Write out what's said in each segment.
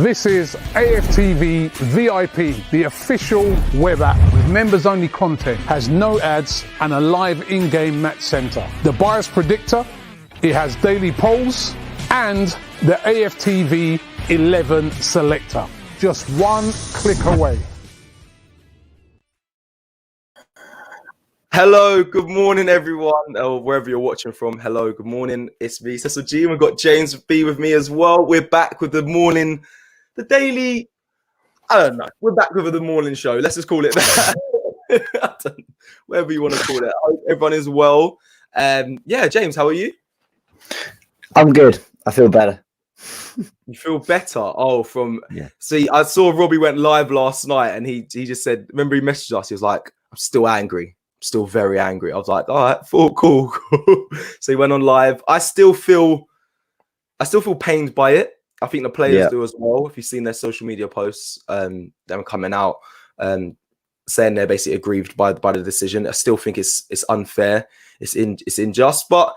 This is AFTV VIP, the official web app with members-only content, has no ads and a live in-game match center. The bias predictor, it has daily polls and the AFTV 11 selector. Just one click away. Hello, good morning, everyone, or wherever you're watching from. Hello, good morning. It's me, Cecil G. We've got James B with me as well. We're back with the daily. I don't know. We're back with the morning show. Let's just call it that. Whatever you want to call it. I hope everyone is well. Yeah, James, how are you? I'm good. I feel better. You feel better? Oh, See, I saw Robbie went live last night, and he just said, remember he messaged us. He was like, "I'm still angry. Still very angry." I was like, all right, cool. So he went on live. I still feel pained by it. I think the players do as well. If you've seen their social media posts, them coming out saying they're basically aggrieved by the decision. I still think it's unfair. It's unjust. But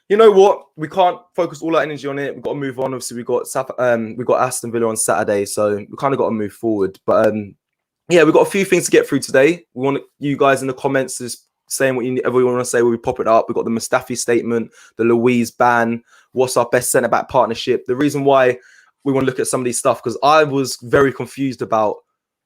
you know what? We can't focus all our energy on it. We've got to move on. Obviously, we got Aston Villa on Saturday, so we kind of got to move forward. But yeah, we've got a few things to get through today. We want you guys in the comments just saying whatever you want to say. We'll pop it up. We've got the Mustafi statement, the Luiz ban, what's our best centre-back partnership. The reason why we want to look at some of these stuff, because I was very confused about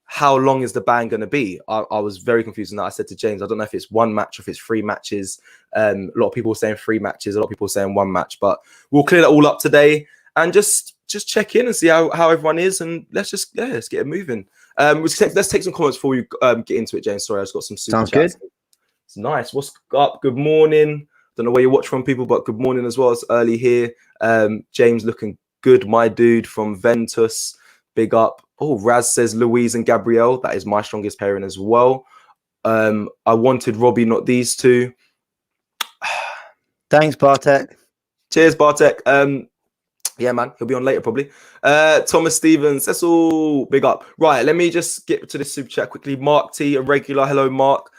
how long is the ban going to be. I was very confused, and I said to James, I don't know if it's one match or if it's 3 matches. A lot of people were saying 3 matches. A lot of people were saying 1 match. But we'll clear that all up today and just check in and see how everyone is, and let's get it moving. Let's take some comments before we get into it, James. Sorry, I just got some super Sounds chats. good. It's nice. What's up? Good morning. Don't know where you watch from, people, but good morning as well. It's early here. James looking good, my dude from Ventus. Big up. Oh, Raz says Luiz and Gabriel. That is my strongest pairing as well. I wanted Robbie, not these two. Thanks, Bartek. Cheers, Bartek. Yeah, man, he'll be on later probably. Thomas Stevens, that's all. Big up. Right, let me just get to this super chat quickly. Mark T, a regular. Hello, Mark.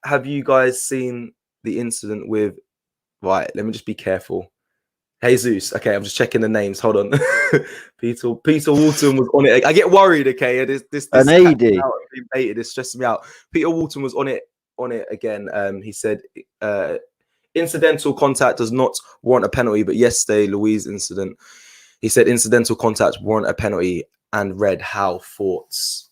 Have you guys seen the incident with? Right, let me just be careful. Jesus. Okay, I'm just checking the names. Hold on. Peter Walton was on it. I get worried. Okay, this An AD. It's stressing me out. Peter Walton was on it again. He said incidental contact does not warrant a penalty, but yesterday Luiz incident, he said incidental contact warrant a penalty and read how thoughts.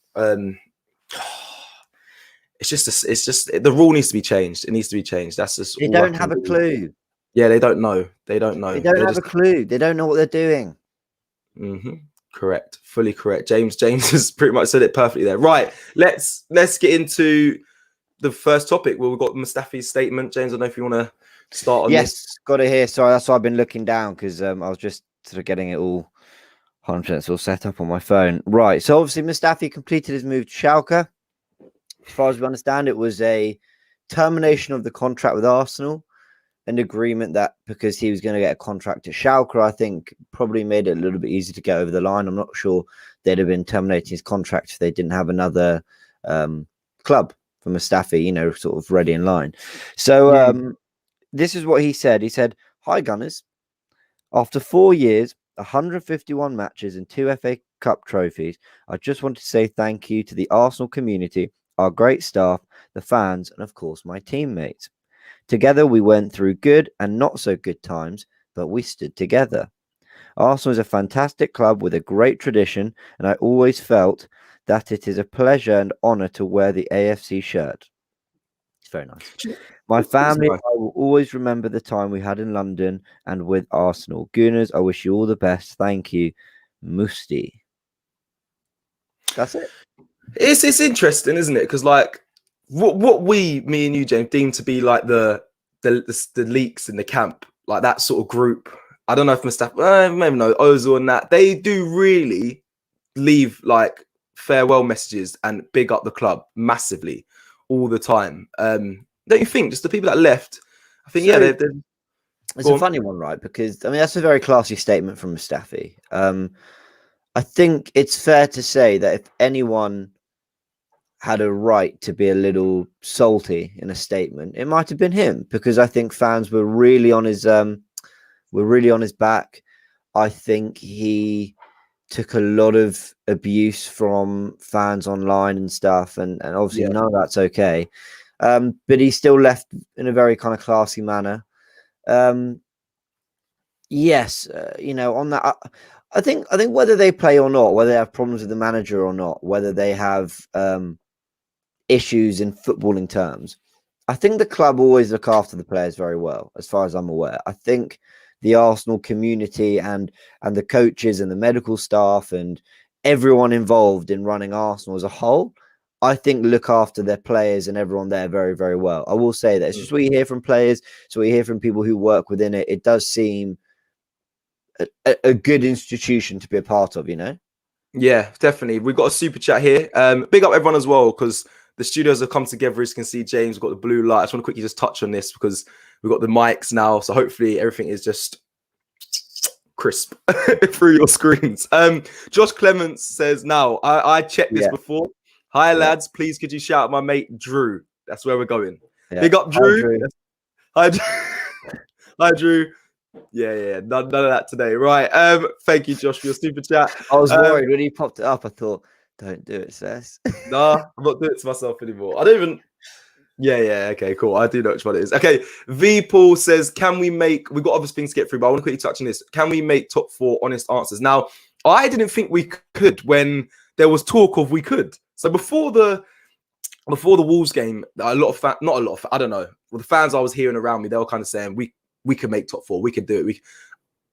It's just the rule needs to be changed. It needs to be changed. That's just They don't have a clue. Yeah, they don't know. They don't know. They don't have a clue. They don't know what they're doing. Correct. Fully correct. James has pretty much said it perfectly there. Right. Let's get into the first topic where we've got Mustafi's statement. James, I don't know if you want to start on this. Yes, got it here. Sorry, that's why I've been looking down, because I was just sort of getting it all 100% all set up on my phone. Right. So obviously Mustafi completed his move to Schalke. As far as we understand, it was a termination of the contract with Arsenal. An agreement that because he was going to get a contract at Schalke, I think probably made it a little bit easier to get over the line. I'm not sure they'd have been terminating his contract if they didn't have another club for Mustafi, sort of ready in line. So this is what he said. He said, "Hi, Gunners. After 4 years, 151 matches and 2 FA Cup trophies, I just wanted to say thank you to the Arsenal community, our great staff, the fans, and of course my teammates. Together, we went through good and not so good times, but we stood together. Arsenal is a fantastic club with a great tradition, and I always felt that it is a pleasure and honour to wear the AFC shirt." It's very nice. "My family and I will always remember the time we had in London and with Arsenal. Gooners, I wish you all the best. Thank you, Musti." That's it. It's interesting, isn't it? Because like what me and you, James, deem to be like the leaks in the camp, like that sort of group. I don't know if Mustafi, maybe no, Ozil and that, they do really leave like farewell messages and big up the club massively all the time. Don't you think? Just the people that left, I think, So, they're it's a funny one, right? Because that's a very classy statement from Mustafi. I think it's fair to say that if anyone had a right to be a little salty in a statement, it might have been him, because I think fans were really on his back. I think he took a lot of abuse from fans online and stuff, and obviously none of that's okay. But he still left in a very kind of classy manner. Yes, on that, I think whether they play or not, whether they have problems with the manager or not, whether they have issues in footballing terms, I think the club always look after the players very well, as far as I'm aware. I think the Arsenal community and the coaches and the medical staff and everyone involved in running Arsenal as a whole, I think look after their players and everyone there very, very well. I will say that it's just what you hear from players, so we hear from people who work within it. It does seem a good institution to be a part of, Yeah, definitely. We've got a super chat here. Big up everyone as well, because the studios have come together. As you can see, James, we've got the blue light. I just want to quickly just touch on this because we've got the mics now. So hopefully everything is just crisp through your screens. Josh Clements says, now, I checked this before. Hi, lads. Please, could you shout out my mate, Drew? That's where we're going. Big up, Drew. Hi, Drew. Hi, Drew. Yeah. None of that today. Right. Thank you, Josh, for your super chat. I was worried when he popped it up. I thought, don't do it, Sess. Nah, I'm not doing it to myself anymore. I don't even. Yeah. Okay, cool. I do know which one it is. Okay. V Paul says, can we make. We've got other things to get through, but I want to quickly touch on this. Can we make top 4 honest answers? Now, I didn't think we could when there was talk of we could. So before the Wolves game, I don't know. Well, the fans I was hearing around me, they were kind of saying we could make top 4. We could do it.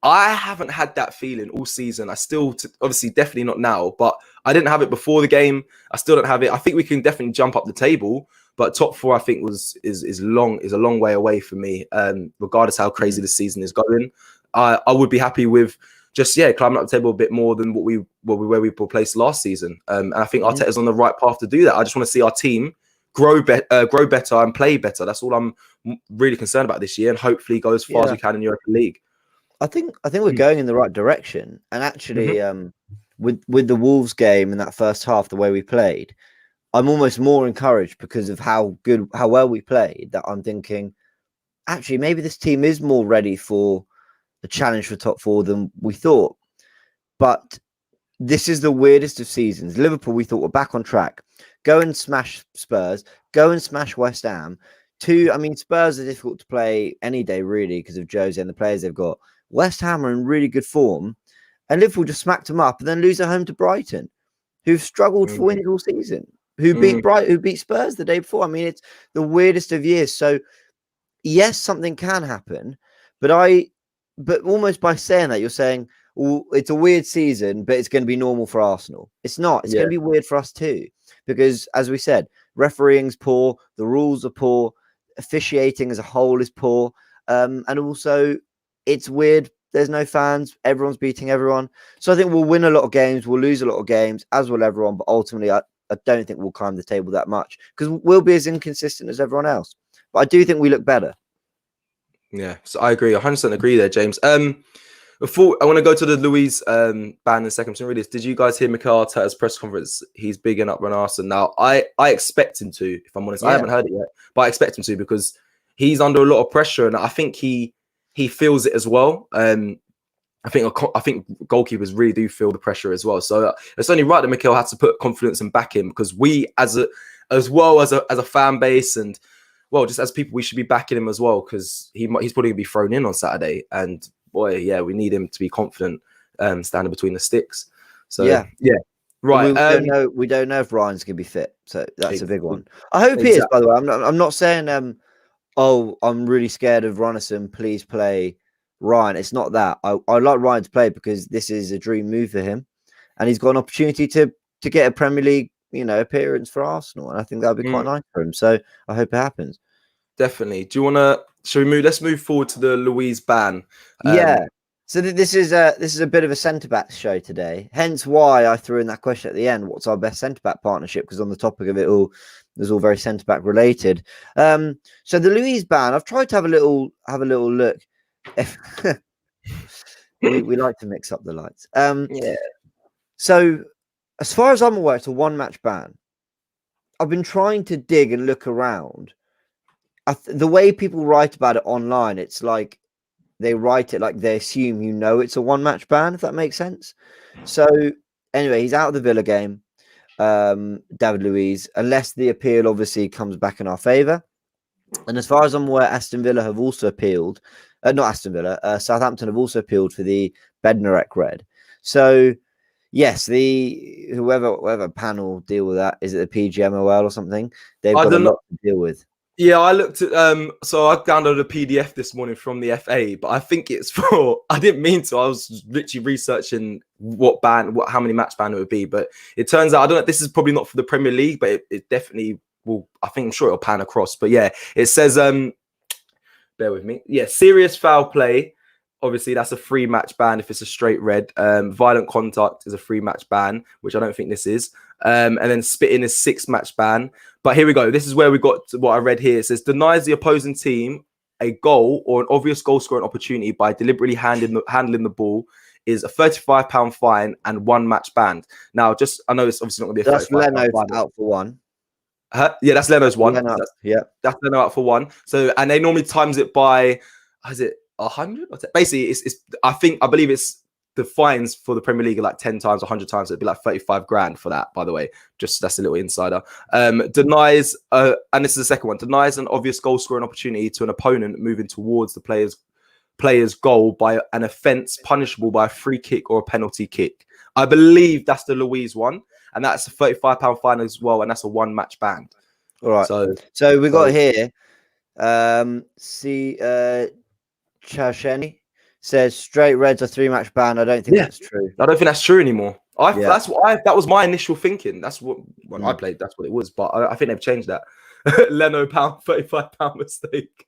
I haven't had that feeling all season. I still, obviously, definitely not now, but I didn't have it before the game. I still don't have it. I think we can definitely jump up the table, but top 4, I think is a long way away for me. Regardless how crazy the season is going, I would be happy with just climbing up the table a bit more than where we were placed last season. And I think Arteta's on the right path to do that. I just want to see our team grow better and play better. That's all I'm really concerned about this year, and hopefully go as far as we can in Europa League. I think we're going in the right direction, and actually, with the Wolves game in that first half, the way we played, I'm almost more encouraged because of how well we played. That I'm thinking, actually, maybe this team is more ready for the challenge for top 4 than we thought. But this is the weirdest of seasons. Liverpool, we thought, were back on track. Go and smash Spurs. Go and smash West Ham. Spurs are difficult to play any day, really, because of Jose and the players they've got. West Ham are in really good form. And Liverpool just smacked them up and then lose at home to Brighton, who've struggled for wins all season, who beat Spurs the day before. It's the weirdest of years. So, yes, something can happen. But almost by saying that, you're saying, well, it's a weird season, but it's going to be normal for Arsenal. It's not. It's going to be weird for us too. Because, as we said, refereeing's poor, the rules are poor, officiating as a whole is poor, and also it's weird. There's no fans. Everyone's beating everyone. So I think we'll win a lot of games. We'll lose a lot of games, as will everyone. But ultimately, I don't think we'll climb the table that much because we'll be as inconsistent as everyone else. But I do think we look better. Yeah, so I agree. 100% agree there, James. Before I want to go to the Luiz ban in a second. Really, did you guys hear Mikel Arteta's press conference? He's bigging up Arsenal now. I expect him to, if I'm honest. I haven't heard it yet, but I expect him to because he's under a lot of pressure, and I think he feels it as well. I think goalkeepers really do feel the pressure as well. So it's only right that Mikel had to put confidence and back him because we, as a fan base and just as people, we should be backing him as well because he's probably gonna be thrown in on Saturday. And boy, we need him to be confident, standing between the sticks. So right. We don't know if Ryan's gonna be fit, so that's a big one. I hope he is. By the way, I'm not saying I'm really scared of Ronison. Please play Ryan. It's not that. I like Ryan to play because this is a dream move for him, and he's got an opportunity to get a Premier League appearance for Arsenal, and I think that'll be quite nice for him. So I hope it happens. Definitely. Do you want to? Shall we move? Let's move forward to the Luiz ban. So this is a bit of a centre back show today. Hence why I threw in that question at the end. What's our best centre back partnership? Because on the topic of it all, there's all very centre back related. So the Luiz ban, I've tried to have a little look. we like to mix up the lights. So as far as I'm aware, it's a 1-match ban. I've been trying to dig and look around. The way people write about it online, it's like they write it like they assume it's a one-match ban, if that makes sense. So anyway, he's out of the Villa game, David Luiz, unless the appeal obviously comes back in our favour. And as far as I'm aware, Aston Villa have also appealed. Not Aston Villa, Southampton have also appealed for the Bednarek red. So yes, the whoever panel deal with that, is it the PGMOL or something? They've got a lot to deal with. Yeah, I looked at so I downloaded a PDF this morning from the FA, but I think it's for I didn't mean to. I was literally researching how many match ban it would be, but it turns out I don't know. This is probably not for the Premier League, but it definitely will. I'm sure it'll pan across. But yeah, it says bear with me. Yeah, serious foul play. Obviously, that's a 3 match ban if it's a straight red. Violent contact is a 3 match ban, which I don't think this is. And then spitting is 6 match ban. But here we go. This is where we got to what I read here. It says denies the opposing team a goal or an obvious goal scoring opportunity by deliberately handling the ball is a £35 fine and 1 match ban. Now, I know it's obviously not going to be a that's Leno out for 1. Yeah, that's Leno's 1. That's Leno out for 1. So, and they normally times it by, is it 100? Basically, I believe it's the fines for the Premier League are like 10 times, 100 times. It'd be like 35 grand for that, by the way. Just that's a little insider. Denies, and this is the second one, denies an obvious goal scoring opportunity to an opponent moving towards the player's goal by an offence punishable by a free kick or a penalty kick. I believe that's the Luiz one, and that's a £35 fine as well, and that's a 1 match ban. All right. So we got here. Chasheni says straight reds are 3 match ban. I don't think that's true. I don't think that's true anymore. That was my initial thinking. That's what when I played. That's what it was. But I think they've changed that. Leno £35 mistake.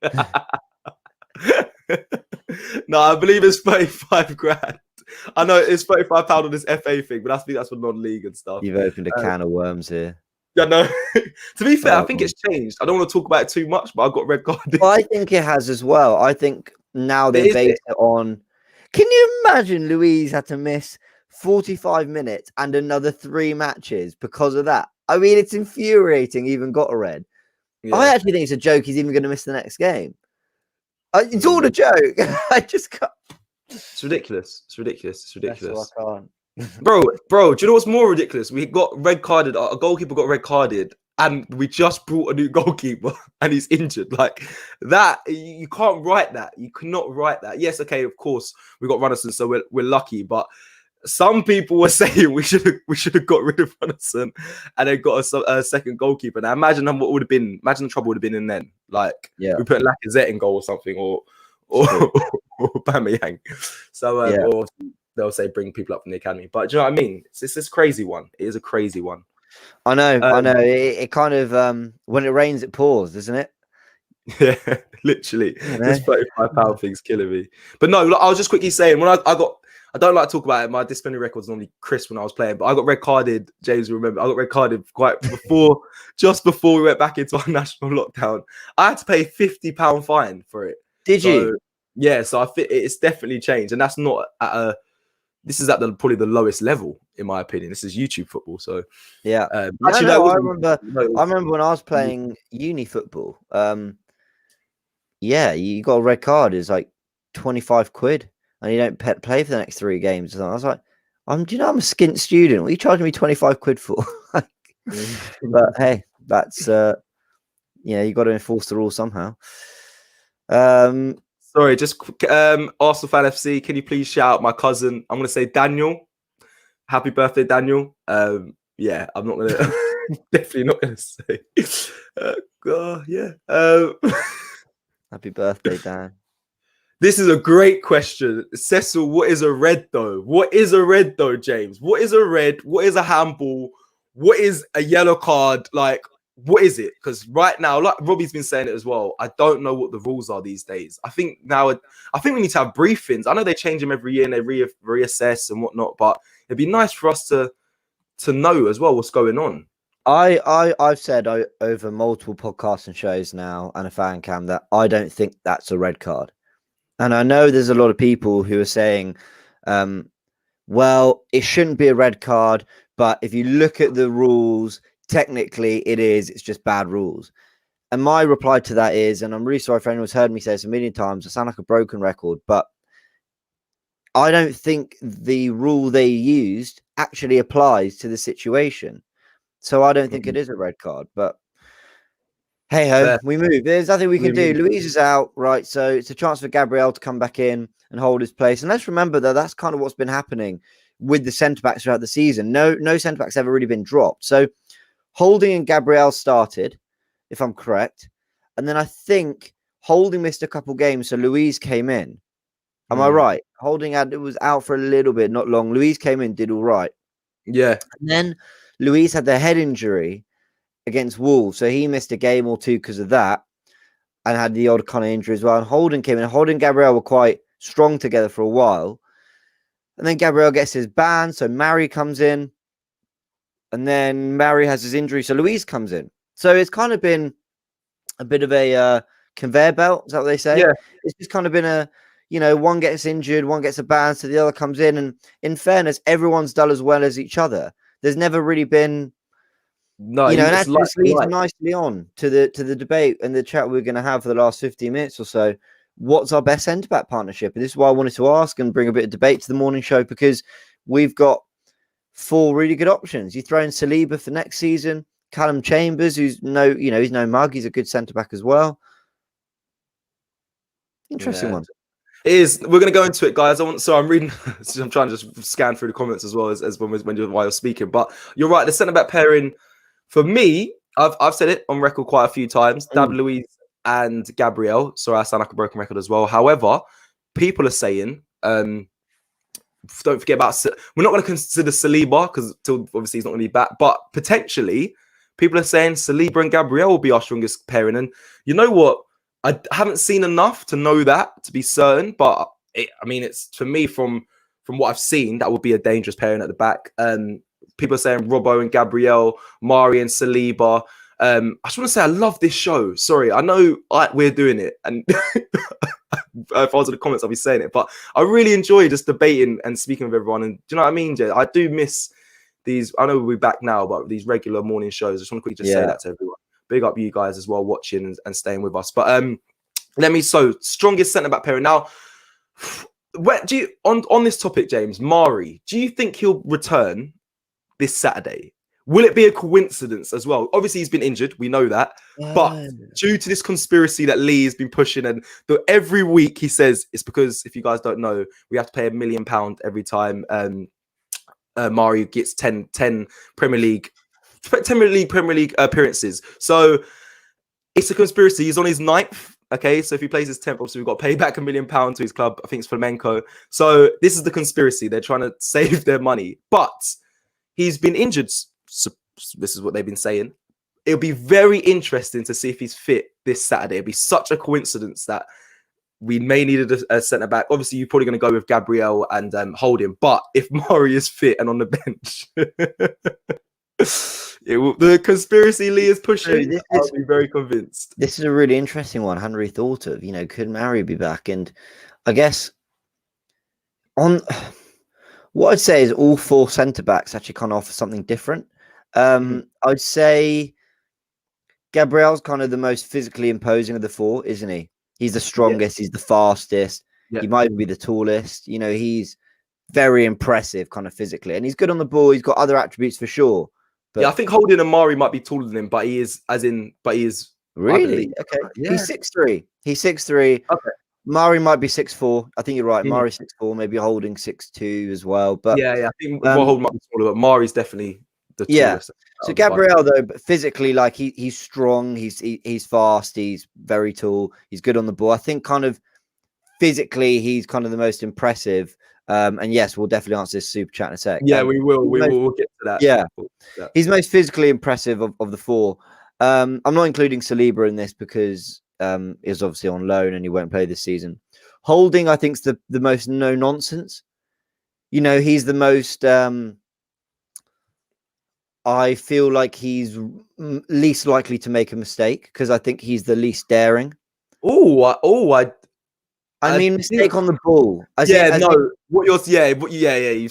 No, I believe it's 35 grand. I know it's £35 on this FA thing, but that's for non-league and stuff. You've opened a can of worms here. Yeah, no. To be fair, I think it's changed. I don't want to talk about it too much, but I got red carded. Well, I think it has as well. I think now they base it on. Can you imagine Luiz had to miss 45 minutes and another 3 matches because of that? I mean, it's infuriating. He even got a red. Yeah. I actually think it's a joke. He's even going to miss the next game. It's all a joke. I just can't. It's ridiculous. It's ridiculous. I can't. Bro, do you know what's more ridiculous? We got red carded. A goalkeeper got red carded, and we just brought a new goalkeeper, and he's injured. Like that, you can't write that. You cannot write that. Yes, okay, of course we got Runnison, so we're lucky. But some people were saying we should have got rid of Runnison, and they got a second goalkeeper. Now imagine what would have been. Imagine the trouble would have been in then. Like we put Lacazette in goal or something, or Bamiyang. So or they'll say bring people up from the academy. But do you know what I mean? It's this crazy one. It is a crazy one. I know. It kind of when it rains, it pours, isn't it? Yeah, literally. This £35 thing's killing me. But no, I was just quickly saying when I don't like to talk about it. My disciplinary record's normally crisp when I was playing, but I got red carded. James, remember, I got red carded just before we went back into our national lockdown. I had to pay £50 fine for it. Did you? Yeah, so it's definitely changed, and that's not at this is at probably the lowest level in my opinion. This is YouTube football, so yeah. I remember when I was playing uni football. Yeah, you got a red card. It's like 25 quid, and you don't play for the next 3 games. And I was like, I'm a skint student. What are you charging me 25 quid for? But hey, that's you got to enforce the rule somehow. Sorry, just Arsenal Fan FC. Can you please shout out my cousin? I'm going to say Daniel. Happy birthday, Daniel. Yeah, I'm not going to. Definitely not going to say. Happy birthday, Dan. This is a great question. Cecil, what is a red though? What is a red though, James? What is a red? What is a handball? What is a yellow card? Like, what is it? Because right now, like Robbie's been saying it as well, I don't know what the rules are these days. I think we need to have briefings. I know they change them every year and they reassess and whatnot, but it'd be nice for us to know as well what's going on. I've said over multiple podcasts and shows now and a fan cam that I don't think that's a red card. And I know there's a lot of people who are saying, well, it shouldn't be a red card, but if you look at the rules, technically it is. It's just bad rules. And my reply to that is, and I'm really sorry for anyone who's heard me say this a million times, I sound like a broken record, but I don't think the rule they used actually applies to the situation. So I don't think it is a red card, but hey ho, we move. There's nothing we can do. Luiz is out, right? So it's a chance for Gabriel to come back in and hold his place. And let's remember that that's kind of what's been happening with the centre backs throughout the season. No centre backs ever really been dropped. So Holding and Gabriel started, if I'm correct, and then I think Holding missed a couple games, so Luiz came in. Am I right? Holding was out for a little bit, not long. Luiz came in, did all right. Yeah. And then Luiz had the head injury against Wolves, so he missed a game or two because of that, and had the odd kind of injury as well. And Holding came in. Holding and Gabriel were quite strong together for a while, and then Gabriel gets his ban, so Mari comes in, and then Mari has his injury, so Luiz comes in. So it's kind of been a bit of a conveyor belt. Is that what they say? Yeah. It's just kind of been a, one gets injured, one gets a ban, so the other comes in. And in fairness, everyone's done as well as each other. There's never really been, and actually this leads nicely on to the debate and the chat we're going to have for the last 15 minutes or so. What's our best centre-back partnership? And this is why I wanted to ask and bring a bit of debate to the morning show, because we've got 4 really good options. You throw in Saliba for next season, Callum Chambers, who's he's no mug. He's a good centre-back as well. Interesting one. It is. We're going to go into it, guys. I'm reading. I'm trying to just scan through the comments as well as while you're speaking. But you're right. The centre back pairing for me, I've said it on record quite a few times. David Luiz and Gabriel. Sorry, I sound like a broken record as well. However, people are saying, don't forget about. We're not going to consider Saliba because obviously he's not going to be back. But potentially, people are saying Saliba and Gabriel will be our strongest pairing. And you know what? I haven't seen enough to know that, to be certain, but it's for me from what I've seen, that would be a dangerous pairing at the back. People are saying Robbo and Gabriel, Mari and Saliba. I just want to say I love this show. Sorry, I know we're doing it, and if I was in the comments, I'll be saying it, but I really enjoy just debating and speaking with everyone. And do you know what I mean, Jay? I do miss these. I know we'll be back now, but these regular morning shows. I just want to quickly say that to everyone. Big up you guys as well, watching and staying with us. But strongest centre back pairing now. Where do you on this topic, James? Mari, do you think he'll return this Saturday? Will it be a coincidence as well? Obviously, he's been injured. We know that. But due to this conspiracy that Lee has been pushing, and every week he says it's because, if you guys don't know, we have to pay £1 million every time Mari gets 10 Premier League appearances. So it's a conspiracy. He's on his 9th. Okay, so if he plays his 10th, obviously we've got to pay back £1 million to his club. I think it's Flamenco. So this is the conspiracy. They're trying to save their money. But he's been injured. So this is what they've been saying. It'll be very interesting to see if he's fit this Saturday. It'll be such a coincidence that we may need a centre back. Obviously, you're probably going to go with Gabriel and Holding. But if Mari is fit and on the bench, the conspiracy Lee is pushing. I'll be very convinced. This is a really interesting one. I hadn't really thought of. Could Mari be back? And I guess on what I'd say is all 4 centre backs actually kind of offer something different. I'd say Gabriel's kind of the most physically imposing of the 4, isn't he? He's the strongest. He's the fastest. He might even be the tallest. He's very impressive kind of physically, and he's good on the ball. He's got other attributes for sure. But I think Holding and Mari might be taller than him, but he is really okay. Yeah. He's 6'3". He's 6'3". Okay. Mari might be 6'4". I think you're right. Mari 6'4", maybe Holding 6'2" as well. But I think Holding might be taller, but Mari's definitely the tallest. So Gabriel, though, but physically, like he's strong, he's fast, he's very tall, he's good on the ball. I think kind of physically, he's kind of the most impressive. And yes, we'll definitely answer this super chat in a sec. Yeah, we will. We'll get to that. Yeah, he's most physically impressive of the 4. I'm not including Saliba in this because he's obviously on loan and he won't play this season. Holding, I think, is the most no nonsense. He's the most. I feel like he's least likely to make a mistake because I think he's the least daring. I mean, mistake on the ball. You've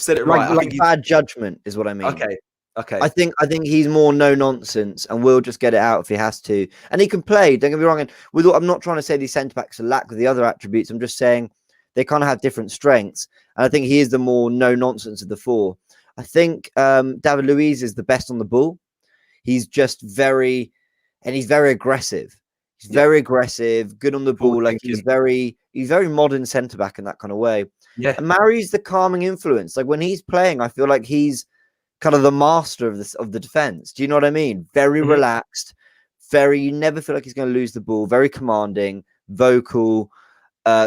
said it right. Like bad judgment is what I mean. Okay. Okay. I think he's more no nonsense and will just get it out if he has to. And he can play, don't get me wrong. And I'm not trying to say these centre backs lack the other attributes. I'm just saying they kind of have different strengths. And I think he is the more no nonsense of the four. I think David Luiz is the best on the ball. He's just very aggressive. He's very aggressive, good on the ball. Like he's very modern centre back in that kind of way. Yeah. And Mary's the calming influence. Like when he's playing, I feel like he's kind of the master of the defense. Do you know what I mean? Very relaxed, you never feel like he's going to lose the ball, very commanding, vocal,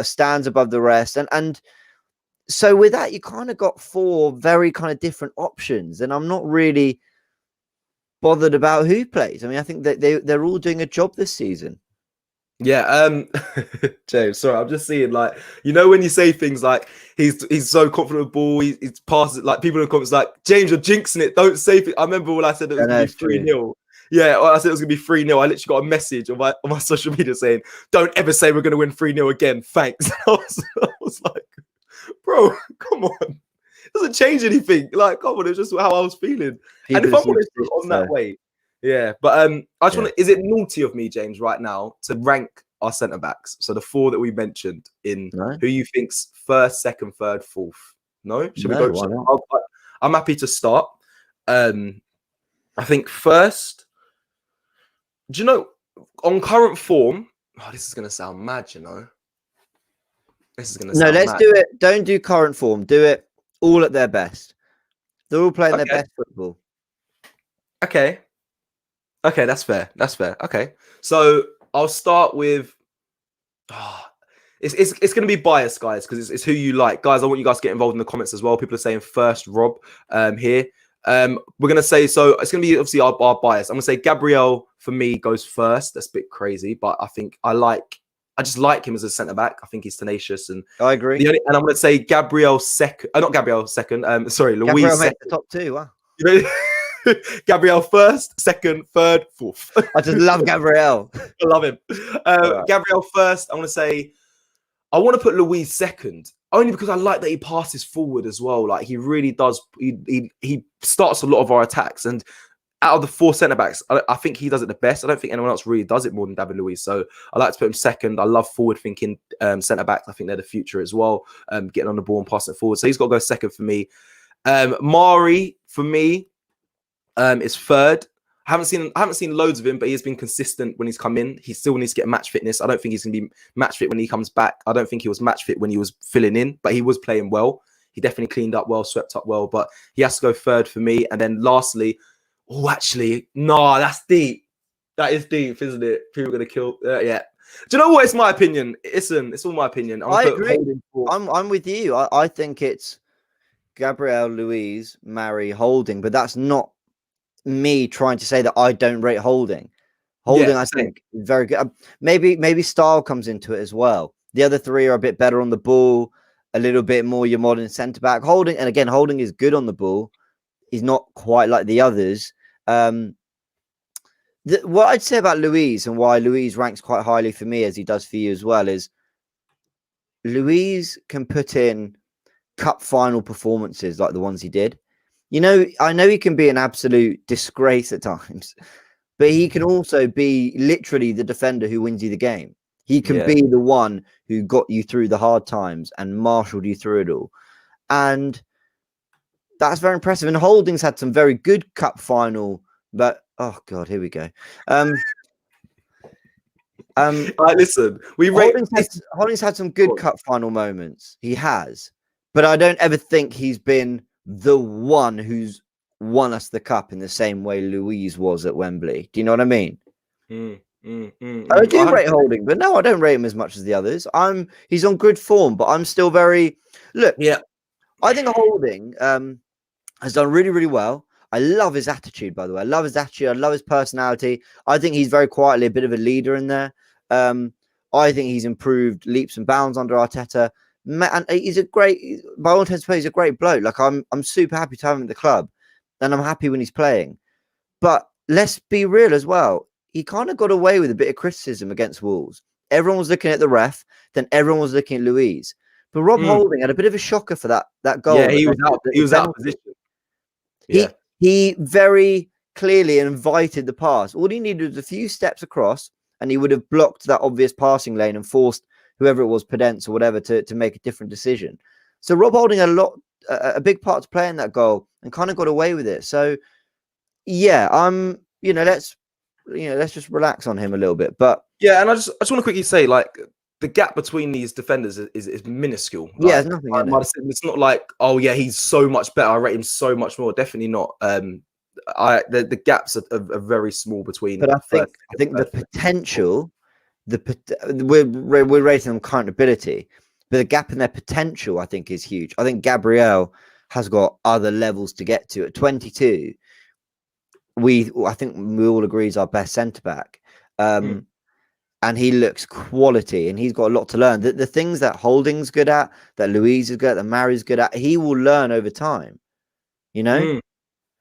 stands above the rest. And so with that, you kind of got four very kind of different options. And I'm not really bothered about who plays. I mean, I think that they're all doing a job this season. Yeah, James, sorry, I'm just seeing, like, when you say things like he's so confident with the ball, he's passes it, like people in the comments like, James, you're jinxing it, don't say it. I remember when I said it was going to be 3-0. Yeah, I said it was going to be 3-0. I literally got a message on my social media saying, don't ever say we're going to win 3-0 again. Thanks. I was like, bro, come on. It doesn't change anything. Like, come on, it's just how I was feeling. And if I'm honest on that way, yeah, but I just want to, is it naughty of me, James, right now to rank our centre backs? So the four that we mentioned in who you think's first, second, third, fourth? No? Should we go? I'm happy to start. I think first, do you know, on current form, this is going to sound mad, This is going to sound mad. Do it. Don't do current form. Do it all at their best. They're all playing their best football. Okay, that's fair. Okay, so I'll start with. It's going to be biased, guys, because it's who you like, guys. I want you guys to get involved in the comments as well. People are saying first, Rob. Here, we're going to say, so it's going to be obviously our bias. I'm going to say Gabriel for me goes first. That's a bit crazy, but I think I just like him as a centre back. I think he's tenacious, and I agree. And I'm going to say Gabriel second. Not Gabriel second. Sorry, Luiz. Gabriel made the top two. Wow. Gabriel first, second, third, fourth. I just love Gabriel. I love him. Gabriel first. I want to say, I want to put Luiz second, only because I like that he passes forward as well. Like he really does. He starts a lot of our attacks, and out of the four centre backs, I think he does it the best. I don't think anyone else really does it more than David Luiz. So I like to put him second. I love forward thinking centre backs. I think they're the future as well. Getting on the ball and passing it forward. So he's got to go second for me. Mari for me. Is third. I haven't seen loads of him, but he has been consistent when he's come in. He still needs to get match fitness. I don't think he's going to be match fit when he comes back. I don't think he was match fit when he was filling in, but he was playing well. He definitely cleaned up well, swept up well, but he has to go third for me. And then lastly, that's deep. That is deep, isn't it? People are going to kill. Yeah. Do you know what? It's my opinion. It's all my opinion. I agree. I'm with you. I think it's Gabriel, Luiz, Mari, Holding, but that's not me trying to say that I don't rate Holding. I think is very good. Maybe style comes into it as well. The other three are a bit better on the ball, a little bit more your modern centre back. Holding is good on the ball. He's not quite like the others. What I'd say about Luiz and why Luiz ranks quite highly for me, as he does for you as well, is Luiz can put in cup final performances like the ones he did. I know he can be an absolute disgrace at times, but he can also be literally the defender who wins you the game. He can be the one who got you through the hard times and marshaled you through it all. And that's very impressive. And Holding's had some very good cup final, but oh God, here we go. Listen, Holding's had some good cup final moments. He has, but I don't ever think he's been the one who's won us the cup in the same way Luiz was at Wembley. Do you know what I mean? I do rate Holding, but no, I don't rate him as much as the others. He's on good form, but I'm still very I think Holding has done really, really well. I love his attitude, by the way. I love his attitude. I love his personality. I think he's very quietly a bit of a leader in there. I think he's improved leaps and bounds under Arteta. And he's by all intents and purposes, he's a great bloke. Like I'm super happy to have him at the club, and I'm happy when he's playing. But let's be real as well. He kind of got away with a bit of criticism against Wolves. Everyone was looking at the ref, then everyone was looking at Luiz. But Rob Holding had a bit of a shocker for that goal. Yeah, he was out of position. he very clearly invited the pass. All he needed was a few steps across, and he would have blocked that obvious passing lane and forced whoever it was, Pedence or whatever, to make a different decision. So Rob Holding a big part to play in that goal and kind of got away with it. So yeah, let's just relax on him a little bit. But yeah, and I just want to quickly say, like, the gap between these defenders is minuscule. Like, yeah, there's nothing in it. It's not like, oh yeah, he's so much better, I rate him so much more. Definitely not. The gaps are very small between. But I think the potential, we're rating them current ability, but the gap in their potential, I think, is huge. I think Gabriel has got other levels to get to. At 22, I think we all agree is our best centre back. And he looks quality, and he's got a lot to learn. The things that Holding's good at, that Luiz is good at, that Mary's good at, he will learn over time. You know?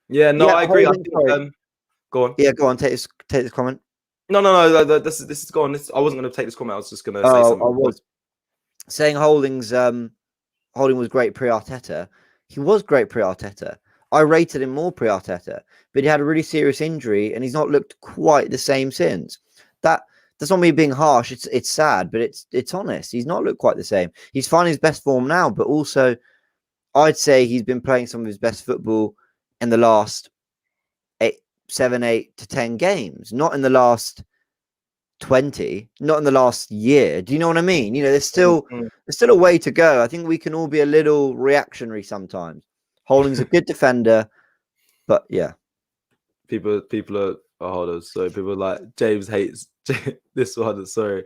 Yeah, no, I agree. Go on. Yeah, go on. Take this comment. No. This is go on. I wasn't going to take this comment. I was just going to say something. I was saying Holding was great pre-Arteta. He was great pre-Arteta. I rated him more pre-Arteta, but he had a really serious injury, and he's not looked quite the same since. That's not me being harsh. It's sad, but it's honest. He's not looked quite the same. He's finding his best form now, but also I'd say he's been playing some of his best football in the last 7, 8 to 10 games, not in the last 20, not in the last year. Do you know what I mean? There's still a way to go. I think we can all be a little reactionary sometimes. Holding's a good defender, but yeah. People are holders. So people are like, James hates this one. Sorry.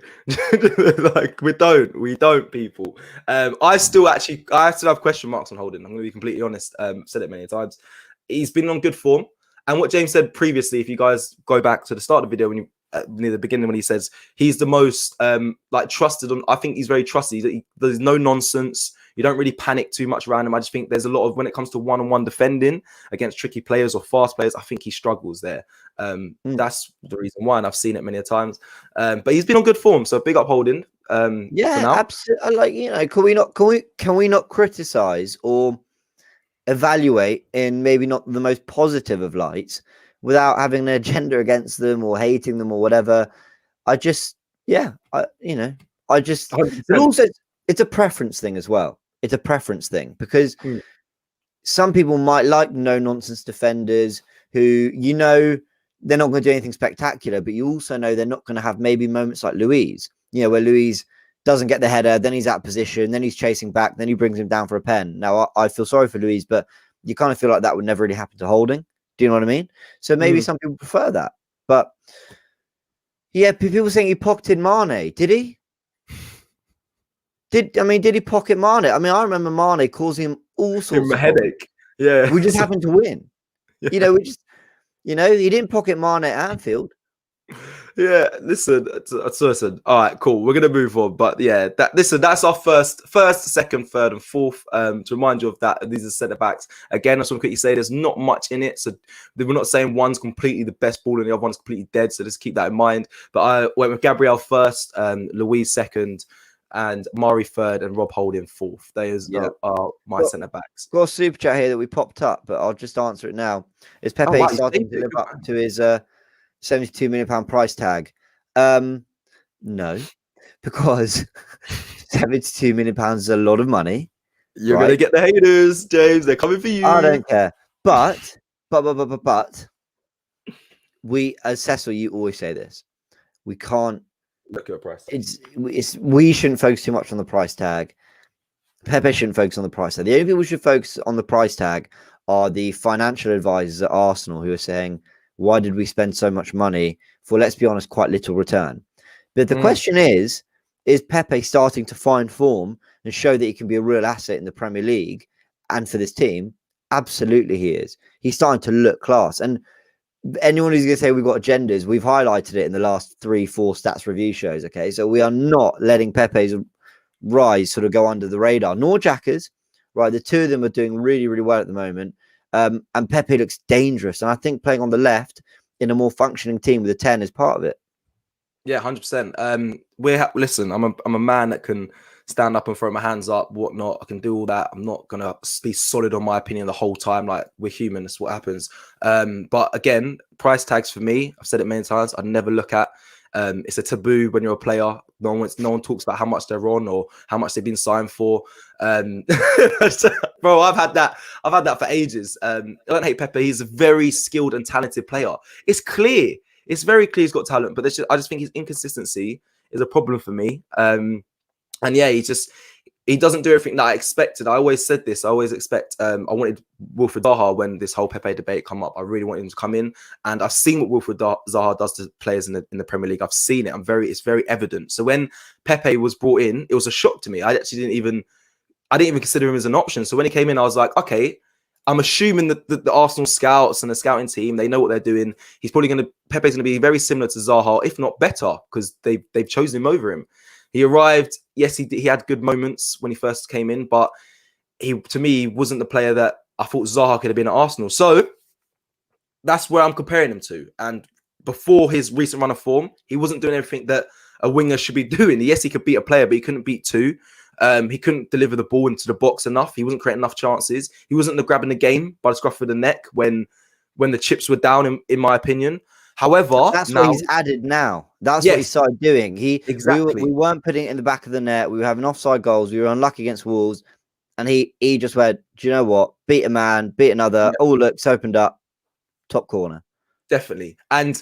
Like, we don't people. I still have question marks on Holding. I'm going to be completely honest. Said it many times. He's been on good form. And what James said previously, if you guys go back to the start of the video, near the beginning, when he says he's the most trusted on, I think he's very trusted. There's no nonsense. You don't really panic too much around him. I just think there's a lot of, when it comes to one-on-one defending against tricky players or fast players, I think he struggles there. That's the reason why, and I've seen it many times. But he's been on good form, so big up Holding. Yeah, absolutely. Can we not criticize or evaluate in maybe not the most positive of lights without having an agenda against them or hating them or whatever? But also it's a preference thing as well. It's a preference thing because some people might like no-nonsense defenders who, they're not going to do anything spectacular, but you also know they're not going to have maybe moments like Luiz, where Luiz doesn't get the header, then he's out of position, then he's chasing back, then he brings him down for a pen. Now, I feel sorry for Luiz, but you kind of feel like that would never really happen to Holding. Do you know what I mean? So maybe some people prefer that. But yeah, people saying he pocketed Mane. Did he? Did he pocket Mane? I mean, I remember Mane causing him all sorts of headache. Yeah. We just happened to win. Yeah. He didn't pocket Mane at Anfield. Yeah, listen. All right, cool. We're gonna move on, but yeah, that's our first, second, third, and fourth. To remind you of that, these are centre backs. Again, I just want to quickly say there's not much in it, so we're not saying one's completely the best ball and the other one's completely dead. So just keep that in mind. But I went with Gabriel first, Luiz second, and Mari third, and Rob Holding fourth. Those are my centre backs. Got a super chat here that we popped up, but I'll just answer it now. Is Pepe starting to live up to his £72 million price tag? No, because £72 million is a lot of money. You're gonna get the haters, James. They're coming for you. I don't care. But we, as Cecil, you always say this. We can't look at a price. We shouldn't focus too much on the price tag. Pepe shouldn't focus on the price tag. The only people who should focus on the price tag are the financial advisors at Arsenal who are saying, why did we spend so much money for, let's be honest, quite little return? But the question is Pepe starting to find form and show that he can be a real asset in the Premier League and for this team? Absolutely he is. He's starting to look class. And anyone who's going to say we've got agendas, we've highlighted it in the last 3-4 stats review shows, okay? So we are not letting Pepe's rise sort of go under the radar, nor Xhaka's, right? The two of them are doing really, really well at the moment. And Pepe looks dangerous. And I think playing on the left in a more functioning team with a 10 is part of it. Yeah, 100%. Listen, I'm a man that can stand up and throw my hands up, whatnot. I can do all that. I'm not gonna be solid on my opinion the whole time. Like, we're human, that's what happens. But again, price tags for me, I've said it many times, I never look at. It's a taboo when you're a player. No one talks about how much they're on or how much they've been signed for. Bro, I've had that for ages. I don't hate Pepe. He's a very skilled and talented player. It's clear. It's very clear he's got talent, but I just think his inconsistency is a problem for me. And yeah, he doesn't do everything that I expected. I always said this. I always expect. I wanted Wilfried Zaha when this whole Pepe debate come up. I really wanted him to come in, and I've seen what Wilfried Zaha does to players in the Premier League. I've seen it. It's very evident. So when Pepe was brought in, it was a shock to me. I didn't even consider him as an option. So when he came in, I was like, okay, I'm assuming that the Arsenal scouts and the scouting team, they know what they're doing. Pepe's gonna be very similar to Zaha, if not better, because they've chosen him over him. He arrived. Yes, he had good moments when he first came in, but to me, he wasn't the player that I thought Zaha could have been at Arsenal. So that's where I'm comparing him to. And before his recent run of form, he wasn't doing everything that a winger should be doing. Yes, he could beat a player, but he couldn't beat two. He couldn't deliver the ball into the box enough. He wasn't creating enough chances. He wasn't grabbing the game by the scruff of the neck when the chips were down, in my opinion. However, that's what he's added now. That's what he started doing. We weren't putting it in the back of the net. We were having offside goals. We were unlucky against Wolves. And he just went, do you know what? Beat a man, beat another. Yeah. Oh, look, it's opened up. Top corner. Definitely. And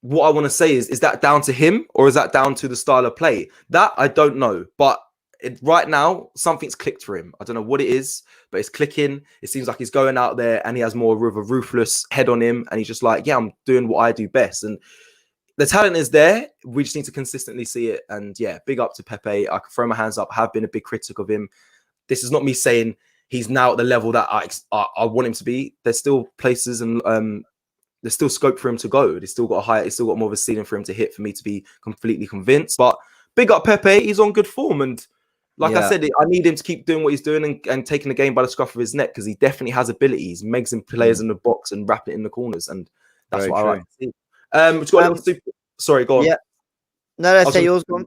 what I want to say is that down to him or is that down to the style of play? That I don't know. But right now, something's clicked for him. I don't know what it is, but it's clicking. It seems like he's going out there and he has more of a ruthless head on him. And he's just like, yeah, I'm doing what I do best. And the talent is there. We just need to consistently see it. And yeah, big up to Pepe. I can throw my hands up. I have been a big critic of him. This is not me saying he's now at the level that I want him to be. There's still places and there's still scope for him to go. He's still got more of a ceiling for him to hit for me to be completely convinced. But big up Pepe. He's on good form. And like I said, I need him to keep doing what he's doing and taking the game by the scruff of his neck because he definitely has abilities. He makes him players in the box and wrapping it in the corners. And that's what I like to see. Sorry, go on. Yeah. No, let's say yours. Go on.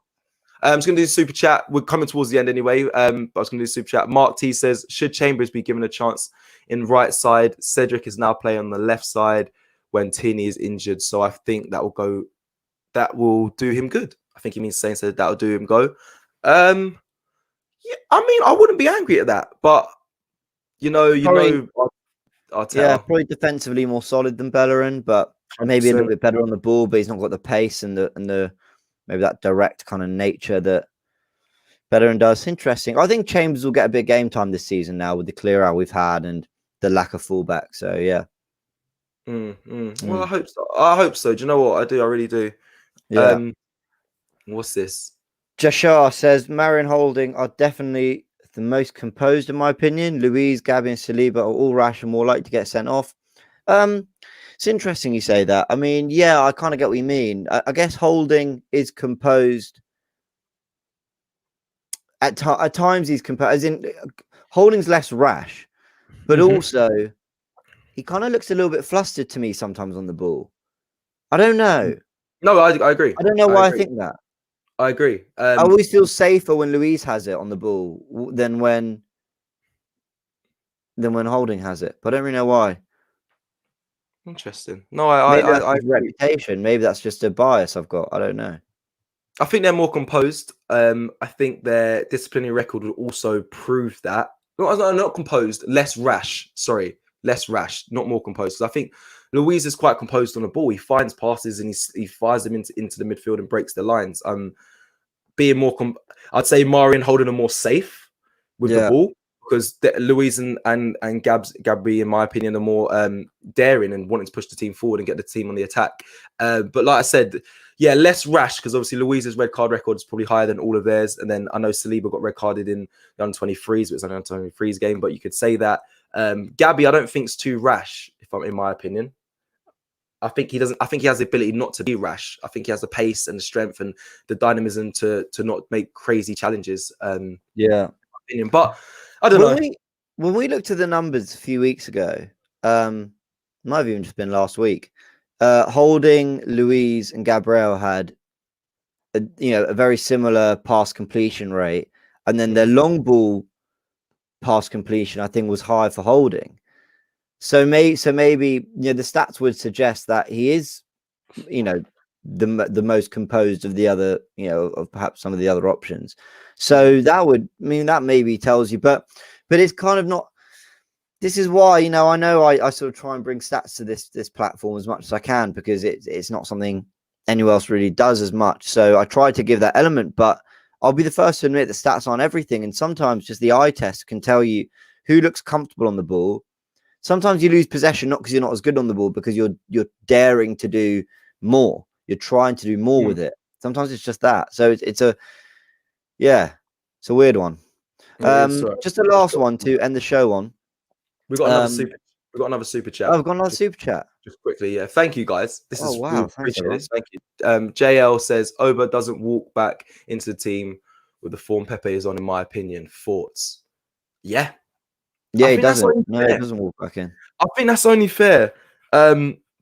I'm just going to do the super chat. We're coming towards the end anyway. But I was going to do the super chat. Mark T says, should Chambers be given a chance in right side? Cedric is now playing on the left side when Tierney is injured. So I think that will do him good. I think he means saying so that will do him go. Yeah, I mean, I wouldn't be angry at that, but I'll tell. Yeah, probably defensively more solid than Bellerin, but maybe a little bit better on the ball. But he's not got the pace and the maybe that direct kind of nature that Bellerin does. Interesting. I think Chambers will get a bit of game time this season now with the clear out we've had and the lack of fullback. So yeah. Well, I hope so. I hope so. Do you know what I do? I really do. Yeah. What's this? Jashar says Marion Holding are definitely the most composed in my opinion. Luiz, Gabby and Saliba are all rash and more likely to get sent off. It's interesting you say that. I mean, yeah, I kind of get what you mean. I guess Holding is composed. At times he's composed. As in, Holding's less rash, but also he kind of looks a little bit flustered to me sometimes on the ball. I don't know. No, I agree. I don't know why I think that. I agree. I always feel safer when Luiz has it on the ball than when Holding has it. But I don't really know why. Interesting. No, I reputation. Maybe that's just a bias I've got. I don't know. I think they're more composed. I think their disciplinary record will also prove that. Not composed, less rash. Sorry, less rash, not more composed. Because I think Luiz is quite composed on the ball. He finds passes and he fires them into the midfield and breaks the lines. Being more, I'd say Marion Holding are more safe with the ball because Luiz and Gabby, in my opinion, are more daring and wanting to push the team forward and get the team on the attack. But like I said, yeah, less rash because obviously Luiz's red card record is probably higher than all of theirs. And then I know Saliba got red carded in the under-23s, but it's an under-23s game. But you could say that Gabby, I don't think is too rash, in my opinion. I think he doesn't. I think he has the ability not to be rash. I think he has the pace and the strength and the dynamism to not make crazy challenges. Opinion. But I don't know. When we looked at the numbers a few weeks ago, might have even just been last week. Holding, Luiz, and Gabriel had a very similar pass completion rate, and then their long ball pass completion, I think, was higher for Holding. So maybe the stats would suggest that he is, the most composed of the other, of perhaps some of the other options. So that maybe tells you, but it's kind of not. This is why, I know I sort of try and bring stats to this platform as much as I can, because it's not something anyone else really does as much. So I try to give that element, but I'll be the first to admit the stats aren't everything. And sometimes just the eye test can tell you who looks comfortable on the ball. Sometimes you lose possession, not because you're not as good on the ball, because you're daring to do more. You're trying to do more with it. Sometimes it's just that. So it's a weird one. Just the last one to end the show on. We've got another super chat. Oh, we've got another super chat. Just quickly, yeah. Thank you, guys. Wow. Appreciate this. Thank you. JL says Oba doesn't walk back into the team with the form Pepe is on, in my opinion. Thoughts? Yeah. Yeah, he doesn't. No, he doesn't walk back in. I think that's only fair.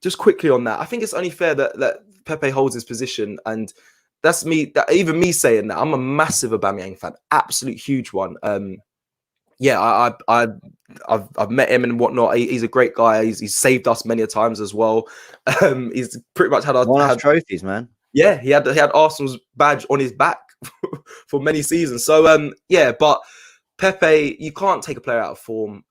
Just quickly on that, I think it's only fair that Pepe holds his position, and that's me. Even me saying that, I'm a massive Aubameyang fan, absolute huge one. I've met him and whatnot. He's a great guy. He's saved us many a times as well. He's pretty much had our trophies, man. Yeah, he had Arsenal's badge on his back for many seasons. So but Pepe, you can't take a player out of form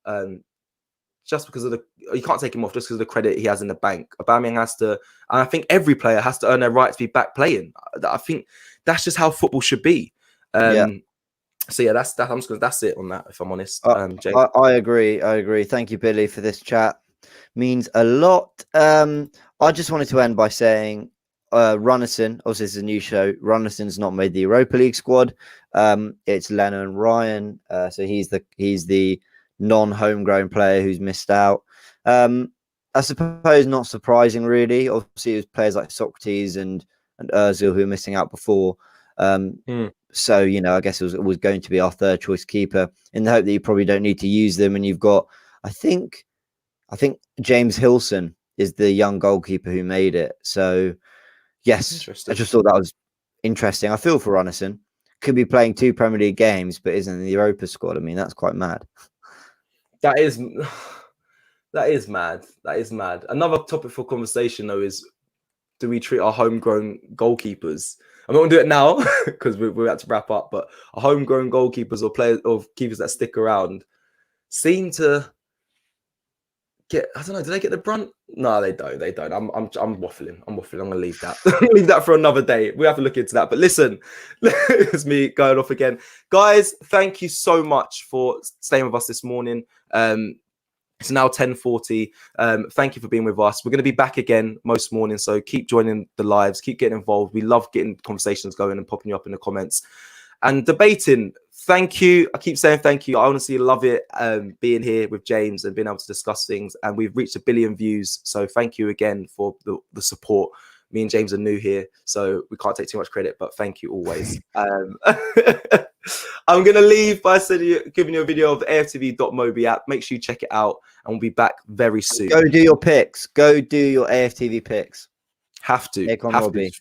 just because of you can't take him off just because of the credit he has in the bank. Aubameyang has to, and I think every player has to earn their right to be back playing. I think that's just how football should be. So yeah, that's it on that. If I'm honest, I agree. Thank you, Billy, for this chat. Means a lot. I just wanted to end by saying, Runnison. Obviously, this is a new show. Runnison's not made the Europa League squad. It's Leno and Ryan. So he's the non-homegrown player who's missed out. I suppose not surprising, really. Obviously, it was players like Socrates and Ozil who were missing out before. So, I guess it was going to be our third choice keeper, in the hope that you probably don't need to use them. And you've got, I think James Hilson is the young goalkeeper who made it. So, yes, I just thought that was interesting. I feel for Runnison. Could be playing 2 Premier League games, but isn't in the Europa squad. I mean, that's quite mad. That is mad. That is mad. Another topic for conversation, though, is do we treat our homegrown goalkeepers? I'm not going to do it now because we have to wrap up, but our homegrown goalkeepers or players or keepers that stick around seem to get, I don't know, do they get the brunt? No, they don't. They don't. I'm waffling. I'm going to leave that. Leave that for another day. We have to look into that. But listen, it's me going off again. Guys, thank you so much for staying with us this morning. It's now 10:40. Thank you for being with us. We're going to be back again most mornings, so keep joining the lives, keep getting involved. We love getting conversations going and popping you up in the comments and debating. Thank you. I keep saying thank you. I honestly love it being here with James and being able to discuss things. And we've reached 1 billion views, so thank you again for the support. Me and James are new here, so we can't take too much credit, but thank you always. I'm going to leave by giving you a video of the AFTV.mobi app. Make sure you check it out, and we'll be back very soon. Go do your picks. Go do your AFTV picks. Have to. Take on Robbie.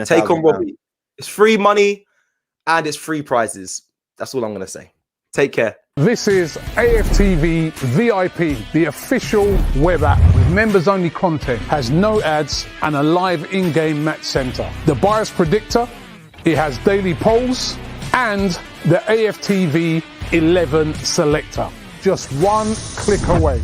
Take on Robbie. It's free money, and it's free prizes. That's all I'm going to say. Take care. This is AFTV VIP, the official web app with members-only content, has no ads and a live in-game match center. The bias predictor, it has daily polls, and the AFTV 11 selector. Just one click away.